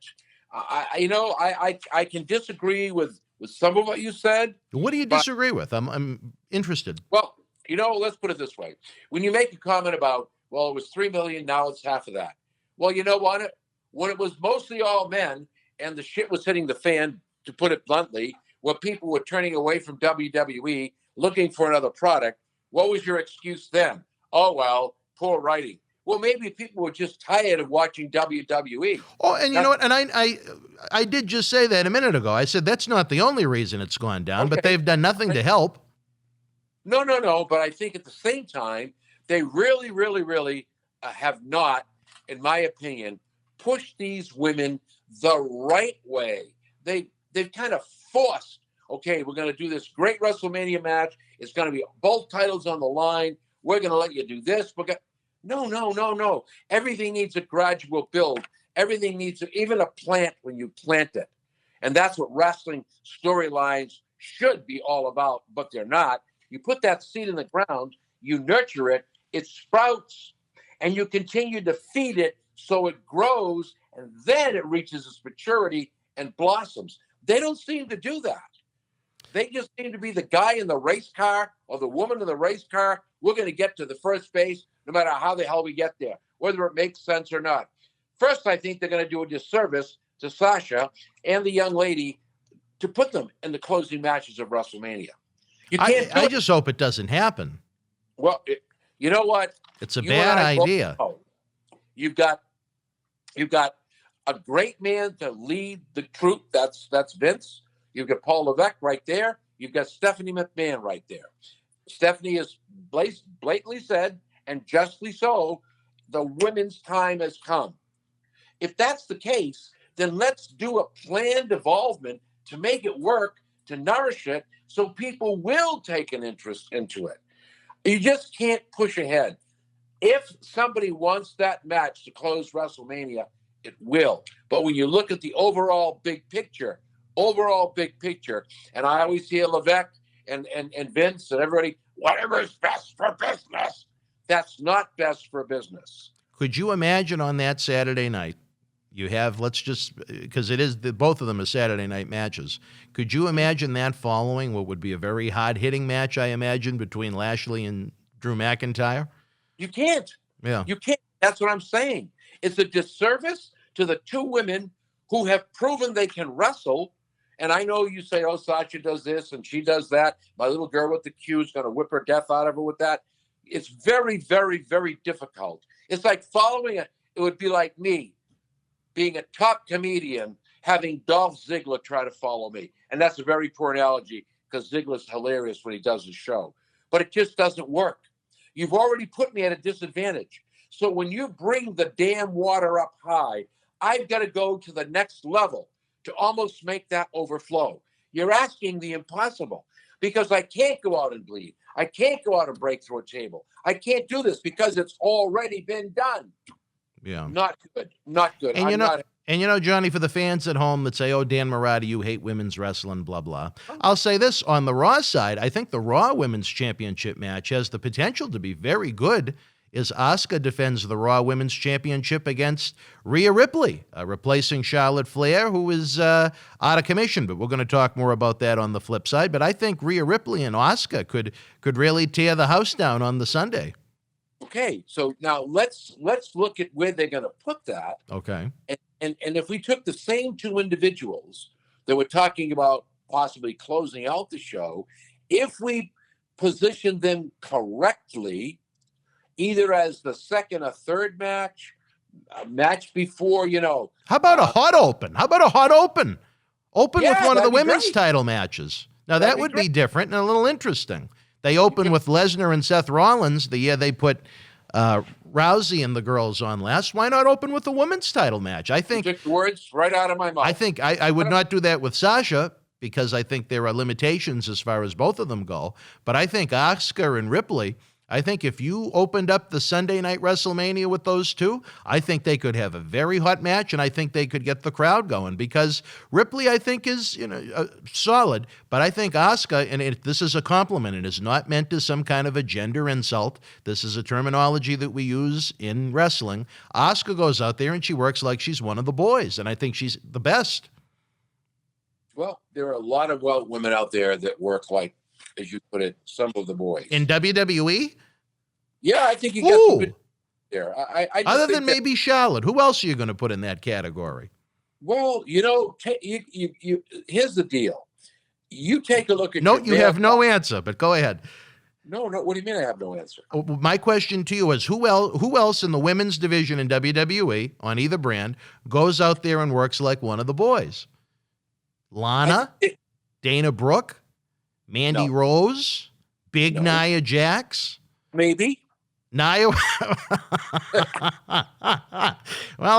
I can disagree with some of what you said. What do you disagree with? I'm interested. Well, let's put it this way. When you make a comment about, well, it was 3 million, now it's half of that. Well, you know what? When it was mostly all men and the shit was hitting the fan, to put it bluntly, where people were turning away from WWE, looking for another product, what was your excuse then? Oh, well, poor writing. Well, maybe people were just tired of watching WWE. Oh, and you know what? And I did just say that a minute ago. I said that's not the only reason it's gone down, but they've done nothing to help. No. But I think at the same time, they really, really, really have not, in my opinion, pushed these women the right way. They've kind of forced, okay, we're going to do this great WrestleMania match. It's going to be both titles on the line. We're going to let you do this. No. Everything needs a gradual build. Everything needs even a plant when you plant it. And that's what wrestling storylines should be all about, but they're not. You put that seed in the ground, you nurture it, it sprouts, and you continue to feed it so it grows, and then it reaches its maturity and blossoms. They don't seem to do that. They just seem to be the guy in the race car or the woman in the race car. We're going to get to the first base no matter how the hell we get there, whether it makes sense or not. First, I think they're going to do a disservice to Sasha and the young lady to put them in the closing matches of WrestleMania. I just hope it doesn't happen. Well, you know what? It's a bad idea. You've got a great man to lead the troop. That's Vince. You've got Paul Levesque right there. You've got Stephanie McMahon right there. Stephanie has blatantly said, and justly so, the women's time has come. If that's the case, then let's do a planned involvement to make it work, to nourish it, so people will take an interest into it. You just can't push ahead. If somebody wants that match to close WrestleMania, It will. But when you look at the overall big picture, and I always hear Levesque and Vince and everybody, whatever is best for business, that's not best for business. Could you imagine on that Saturday night, you have, let's just, because it is, both of them are Saturday night matches. Could you imagine that following what would be a very hard-hitting match, I imagine, between Lashley and Drew McIntyre? You can't. Yeah. You can't. That's what I'm saying. It's a disservice to the two women who have proven they can wrestle. And I know you say, oh, Sasha does this and she does that. My little girl with the Q is going to whip her death out of her with that. It's very, very, very difficult. It's like it would be like me being a top comedian, having Dolph Ziggler try to follow me. And that's a very poor analogy because Ziggler's hilarious when he does his show. But it just doesn't work. You've already put me at a disadvantage. So when you bring the damn water up high, I've got to go to the next level to almost make that overflow. You're asking the impossible because I can't go out and bleed. I can't go out and break through a table. I can't do this because it's already been done. Yeah. Not good. Not good. And Johnny, for the fans at home that say, oh, Dan Marati, you hate women's wrestling, blah, blah. I'll say this, on the Raw side, I think the Raw Women's Championship match has the potential to be very good as Asuka defends the Raw Women's Championship against Rhea Ripley, replacing Charlotte Flair, who is out of commission. But we're going to talk more about that on the flip side. But I think Rhea Ripley and Asuka could really tear the house down on the Sunday. Okay, so now let's look at where they're going to put that. Okay. And if we took the same two individuals that were talking about possibly closing out the show, if we position them correctly, either as the second or third match, a match before, How about a hot open? Open with one of the women's great. title matches. Now, that would be different and a little interesting. They opened with Lesnar and Seth Rollins the year they put Rousey and the girls on last. Why not open with the women's title match? I think you took the words right out of my mouth. I think I would not do that with Sasha because I think there are limitations as far as both of them go. But I think Asuka and Ripley, I think if you opened up the Sunday night WrestleMania with those two, I think they could have a very hot match, and I think they could get the crowd going because Ripley, I think, is solid, but I think Asuka, and this is a compliment, it is not meant as some kind of a gender insult. This is a terminology that we use in wrestling. Asuka goes out there and she works like she's one of the boys, and I think she's the best. Well, there are a lot of women out there that work like, as you put it, some of the boys. In WWE? Yeah, I think you got some good there. I just Other think than maybe Charlotte, who else are you going to put in that category? Well, here's the deal. You take a look at you have no answer, but go ahead. No. What do you mean I have no answer? My question to you is who else in the women's division in WWE on either brand goes out there and works like one of the boys? Lana? Dana Brooke? Mandy Rose? Big Nia Jax? Maybe. Nia? Well,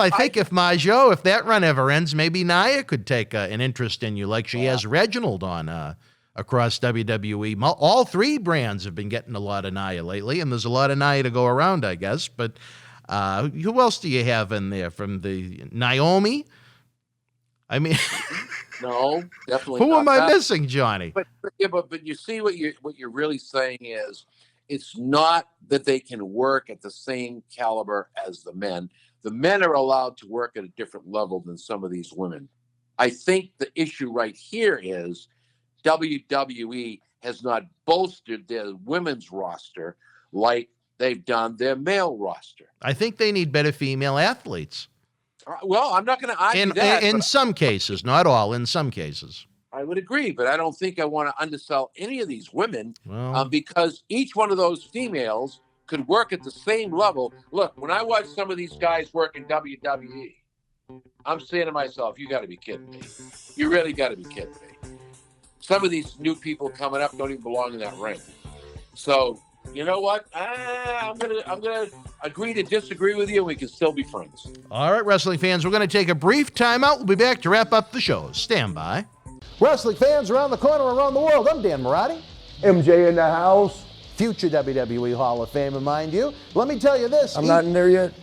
I think if that run ever ends, maybe Nia could take an interest in you like she has Reginald on across WWE. All three brands have been getting a lot of Nia lately, and there's a lot of Nia to go around, I guess. But who else do you have in there from the Naomi? I mean... No, definitely Who not am I that. missing, Johnny? But you see what you're really saying is it's not that they can work at the same caliber as the men. The men are allowed to work at a different level than some of these women. I think the issue right here is WWE has not bolstered their women's roster like they've done their male roster. I think they need better female athletes. Well, I'm not going to argue that. In some cases, not all, in some cases. I would agree, but I don't think I want to undersell any of these women Well, because each one of those females could work at the same level. Look, when I watch some of these guys work in WWE, I'm saying to myself, you got to be kidding me. You really got to be kidding me. Some of these new people coming up don't even belong in that ring. So, you know what? I'm gonna agree to disagree with you, and we can still be friends. all right, wrestling fans, we're going to take a brief timeout. We'll be back to wrap up the show. Stand by. Wrestling fans around the corner, around the world, I'm Dan Marati. MJ in the house. Future WWE Hall of Famer, mind you. Let me tell you this. I'm not in there yet.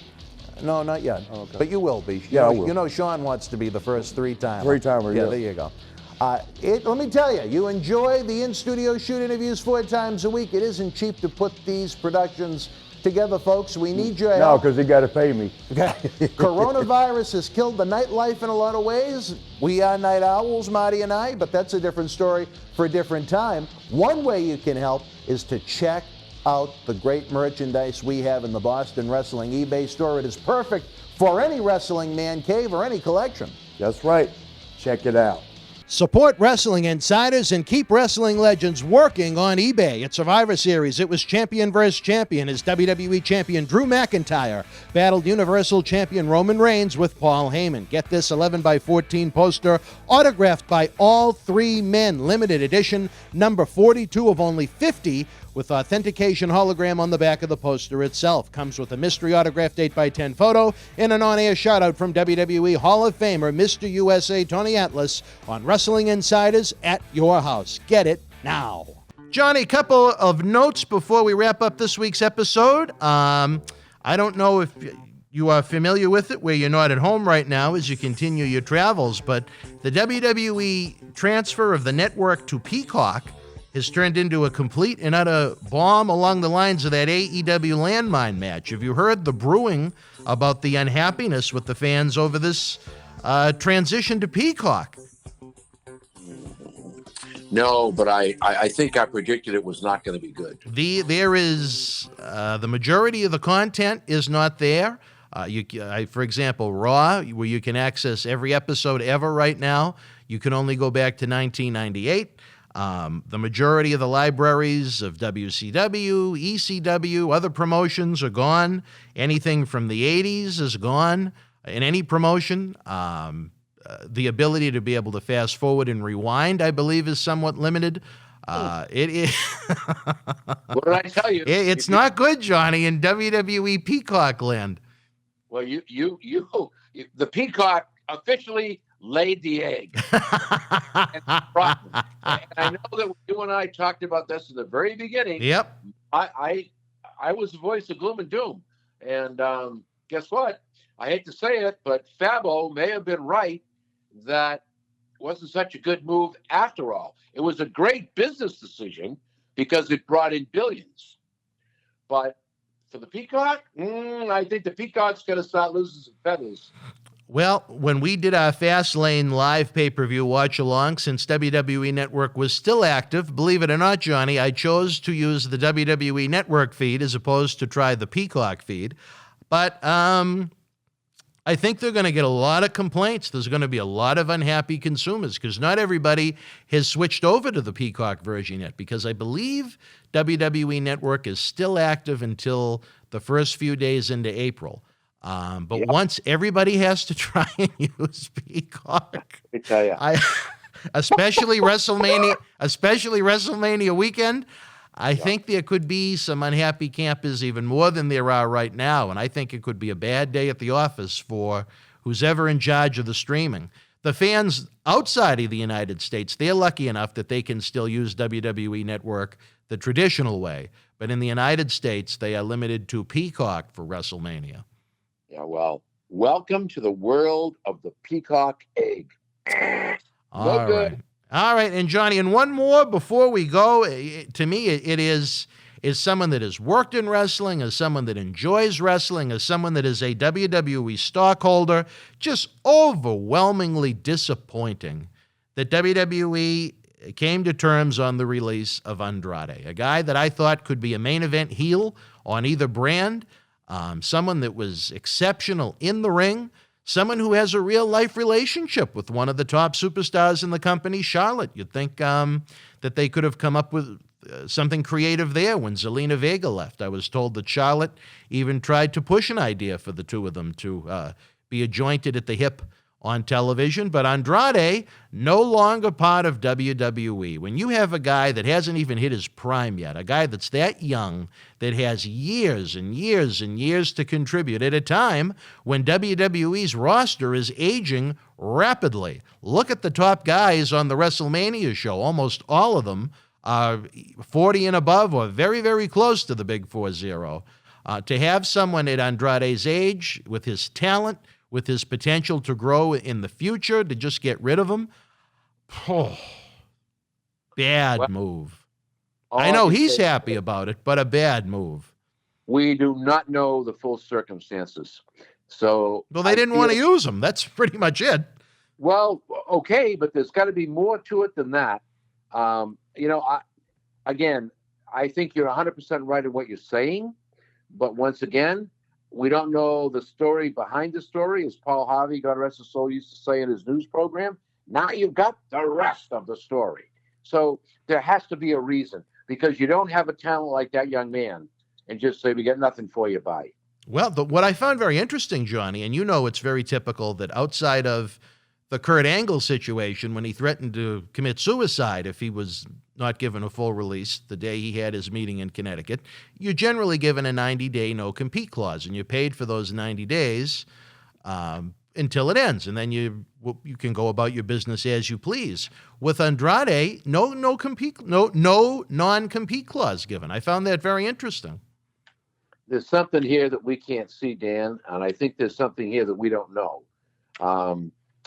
No, not yet. Oh, okay. But you will be. Yeah, I will. You know Sean wants to be the first three-timer. Three-timer, Yeah, yes. there you go. Let me tell you, you enjoy the in-studio shoot interviews 4 times a week. It isn't cheap to put these productions together, folks. We need your No, help. because he got to pay me. Coronavirus has killed the nightlife in a lot of ways. We are night owls, Marty and I, but that's a different story for a different time. One way you can help is to check out the great merchandise we have in the Boston Wrestling eBay store. It is perfect for any wrestling man cave or any collection. That's right. Check it out. Support Wrestling Insiders and keep wrestling legends working on eBay. At Survivor Series, it was champion versus champion as WWE champion Drew McIntyre battled Universal champion Roman Reigns with Paul Heyman. Get this 11x14 poster autographed by all 3 men. Limited edition, number 42 of only 50, with authentication hologram on the back of the poster itself. Comes with a mystery autographed 8x10 photo and an on-air shout-out from WWE Hall of Famer Mr. USA Tony Atlas on Wrestling Insiders at your house. Get it now. Johnny, couple of notes before we wrap up this week's episode. I don't know if you are familiar with it, where you're not at home right now as you continue your travels, but the WWE transfer of the network to Peacock has turned into a complete and utter bomb along the lines of that AEW Landmine match. Have you heard the brewing about the unhappiness with the fans over this transition to Peacock? No, but I think I predicted it was not going to be good. There is the majority of the content is not there. For example, Raw, where you can access every episode ever right now, you can only go back to 1998. The majority of the libraries of WCW, ECW, other promotions are gone. Anything from the 80s is gone in any promotion. The ability to be able to fast forward and rewind, I believe, is somewhat limited. It is. What did I tell you? It's not good, Johnny, in WWE Peacock land. Well, the Peacock officially laid the egg. And I know that you and I talked about this in the very beginning. Yep. I was the voice of gloom and doom. And guess what? I hate to say it, but Fabo may have been right that wasn't such a good move after all. It was a great business decision because it brought in billions. But for the Peacock, I think the Peacock's going to start losing some feathers. Well, when we did our Fastlane live pay-per-view watch-along, since WWE Network was still active, believe it or not, Johnny, I chose to use the WWE Network feed as opposed to try the Peacock feed. But I think they're going to get a lot of complaints. There's going to be a lot of unhappy consumers because not everybody has switched over to the Peacock version yet, because I believe WWE Network is still active until the first few days into April. But once everybody has to try and use Peacock, I tell you, especially WrestleMania weekend, I think there could be some unhappy campers even more than there are right now. And I think it could be a bad day at the office for who's ever in charge of the streaming. The fans outside of the United States, they're lucky enough that they can still use WWE Network the traditional way. But in the United States, they are limited to Peacock for WrestleMania. Yeah, well, welcome to the world of the Peacock egg. All right, and Johnny, and one more before we go. To me, it is someone that has worked in wrestling, as someone that enjoys wrestling, as someone that is a WWE stockholder, just overwhelmingly disappointing that WWE came to terms on the release of Andrade, a guy that I thought could be a main event heel on either brand. Someone that was exceptional in the ring, someone who has a real-life relationship with one of the top superstars in the company, Charlotte. You'd think that they could have come up with something creative there when Zelina Vega left. I was told that Charlotte even tried to push an idea for the two of them to be adjointed at the hip on television, but Andrade no longer part of WWE. When you have a guy that hasn't even hit his prime yet, a guy that's that young, that has years and years and years to contribute at a time when WWE's roster is aging rapidly. Look at the top guys on the WrestleMania show. Almost all of them are 40 and above or very, very close to the big 40. To have someone at Andrade's age, with his talent, with his potential to grow in the future, to just get rid of him, bad move. I know he's happy about it, but a bad move. We do not know the full circumstances. So, well, they didn't want to use him. That's pretty much it. Well, okay, but there's got to be more to it than that. I think you're 100% right in what you're saying. But once again, we don't know the story behind the story, as Paul Harvey, God rest his soul, used to say in his news program. Now you've got the rest of the story. So there has to be a reason, because you don't have a talent like that young man and just say, we got nothing for you, bye. Well, what I found very interesting, Johnny, and it's very typical that outside of the Kurt Angle situation, when he threatened to commit suicide if he was not given a full release the day he had his meeting in Connecticut, you're generally given a 90-day no-compete clause, and you're paid for those 90 days until it ends, and then you can go about your business as you please. With Andrade, no non-compete clause given. I found that very interesting. There's something here that we can't see, Dan, and I think there's something here that we don't know.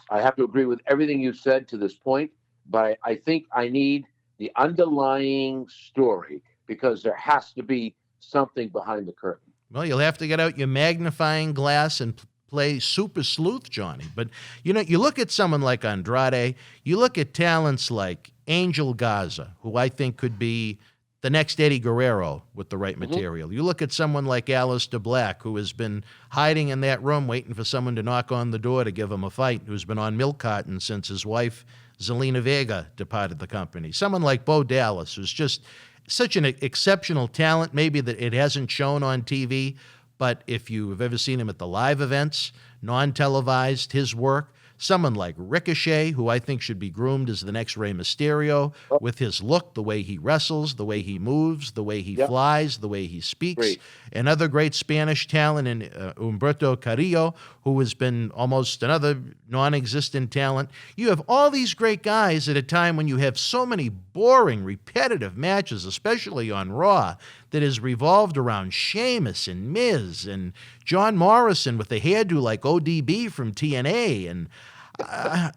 I have to agree with everything you've said to this point, but I think I need the underlying story, because there has to be something behind the curtain. Well, you'll have to get out your magnifying glass and play super sleuth, Johnny. But, you look at someone like Andrade, you look at talents like Angel Garza, who I think could be the next Eddie Guerrero with the right material. You look at someone like Aleister Black, who has been hiding in that room waiting for someone to knock on the door to give him a fight, who's been on milk cartons since his wife, Zelina Vega, departed the company. Someone like Bo Dallas, who's just such an exceptional talent, maybe that it hasn't shown on TV, but if you've ever seen him at the live events, non-televised, his work. Someone like Ricochet, who I think should be groomed as the next Rey Mysterio, with his look, the way he wrestles, the way he moves, the way he flies, the way he speaks. Great. Another great Spanish talent in Humberto Carrillo, who has been almost another non-existent talent. You have all these great guys at a time when you have so many boring, repetitive matches, especially on Raw, that is revolved around Sheamus and Miz and John Morrison with the hairdo like ODB from TNA. And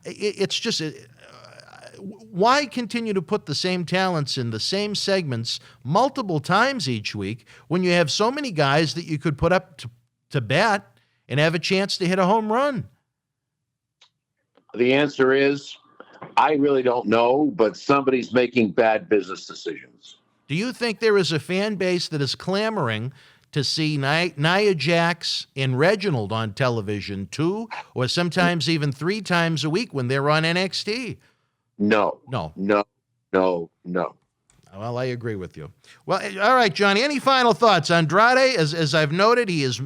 it's just, why continue to put the same talents in the same segments multiple times each week when you have so many guys that you could put up to bat and have a chance to hit a home run? The answer is, I really don't know, but somebody's making bad business decisions. Do you think there is a fan base that is clamoring to see Nia Jax and Reginald on television 2 or sometimes even 3 times a week when they're on NXT? No. Well, I agree with you. Well, all right, Johnny, any final thoughts? Andrade, as I've noted, he has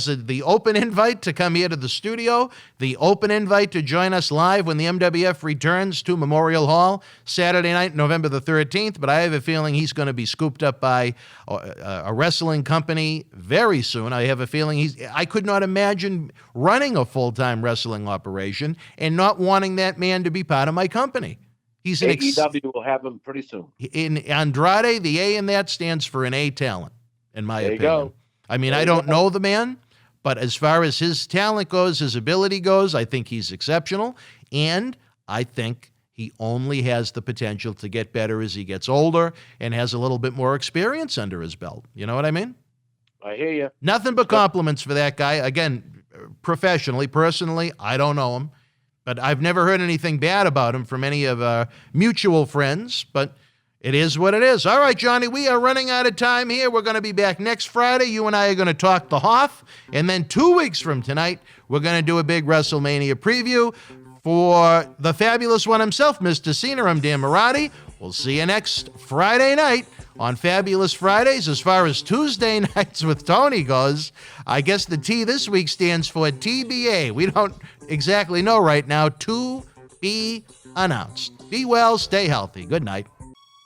the open invite to come here to the studio, the open invite to join us live when the MWF returns to Memorial Hall Saturday night, November the 13th, but I have a feeling he's going to be scooped up by a wrestling company very soon. I have a feeling I could not imagine running a full-time wrestling operation and not wanting that man to be part of my company. He's an AEW will have him pretty soon. In Andrade, the A in that stands for an A talent, in my opinion. There you go. I mean, I don't know the man, but as far as his talent goes, his ability goes, I think he's exceptional, and I think he only has the potential to get better as he gets older and has a little bit more experience under his belt. You know what I mean? I hear you. Nothing but compliments for that guy. Again, professionally, personally, I don't know him. But I've never heard anything bad about him from any of our mutual friends, but it is what it is. All right, Johnny, we are running out of time here. We're going to be back next Friday. You and I are going to talk the Hoff, and then 2 weeks from tonight, we're going to do a big WrestleMania preview for the fabulous one himself, Mr. Cena. I'm Dan Marati. We'll see you next Friday night on Fabulous Fridays. As far as Tuesday nights with Tony goes, I guess the T this week stands for TBA. We don't exactly know right now. To be announced. Be well, stay healthy. Good night.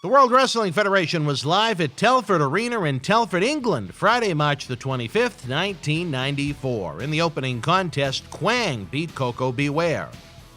The World Wrestling Federation was live at Telford Arena in Telford, England, Friday, March the 25th, 1994. In the opening contest, Quang beat Coco Beware.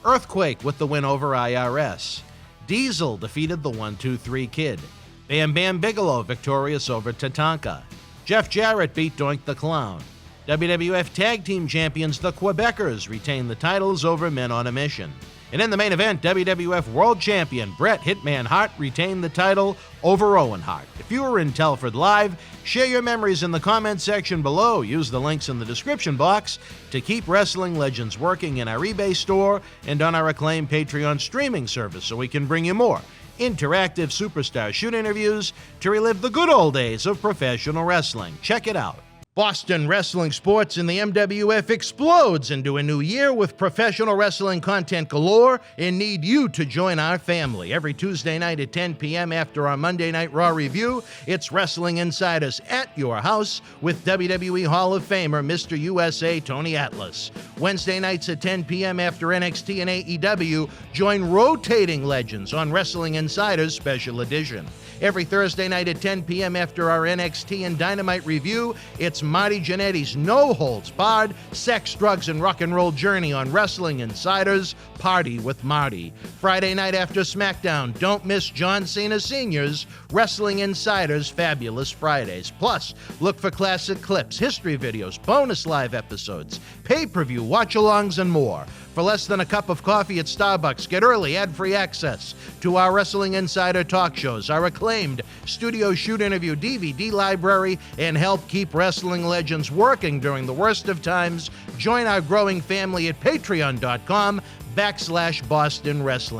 Earthquake with the win over IRS. Diesel defeated the 1-2-3 Kid. Bam Bam Bigelow victorious over Tatanka. Jeff Jarrett beat Doink the Clown. WWF Tag Team Champions the Quebecers retain the titles over Men on a Mission. And in the main event, WWF World Champion Bret Hitman Hart retained the title over Owen Hart. If you were in Telford Live, share your memories in the comments section below. Use the links in the description box to keep Wrestling Legends working in our eBay store and on our acclaimed Patreon streaming service so we can bring you more interactive superstar shoot interviews to relive the good old days of professional wrestling. Check it out. Boston Wrestling Sports in the MWF explodes into a new year with professional wrestling content galore and need you to join our family. Every Tuesday night at 10 p.m. after our Monday Night Raw review, it's Wrestling Insiders at your house with WWE Hall of Famer Mr. USA Tony Atlas. Wednesday nights at 10 p.m. after NXT and AEW, join rotating legends on Wrestling Insiders Special Edition. Every Thursday night at 10 p.m. after our NXT and Dynamite review, it's Marty Jannetty's no-holds-barred sex, drugs, and rock and roll journey on Wrestling Insiders Party with Marty. Friday night after SmackDown, don't miss John Cena Senior's Wrestling Insiders Fabulous Fridays. Plus, look for classic clips, history videos, bonus live episodes, pay-per-view, watch-alongs, and more. For less than a cup of coffee at Starbucks, get early ad-free access to our Wrestling Insider talk shows, our acclaimed studio shoot interview DVD library, and help keep Wrestling Legends working during the worst of times. Join our growing family at patreon.com/Boston Wrestling.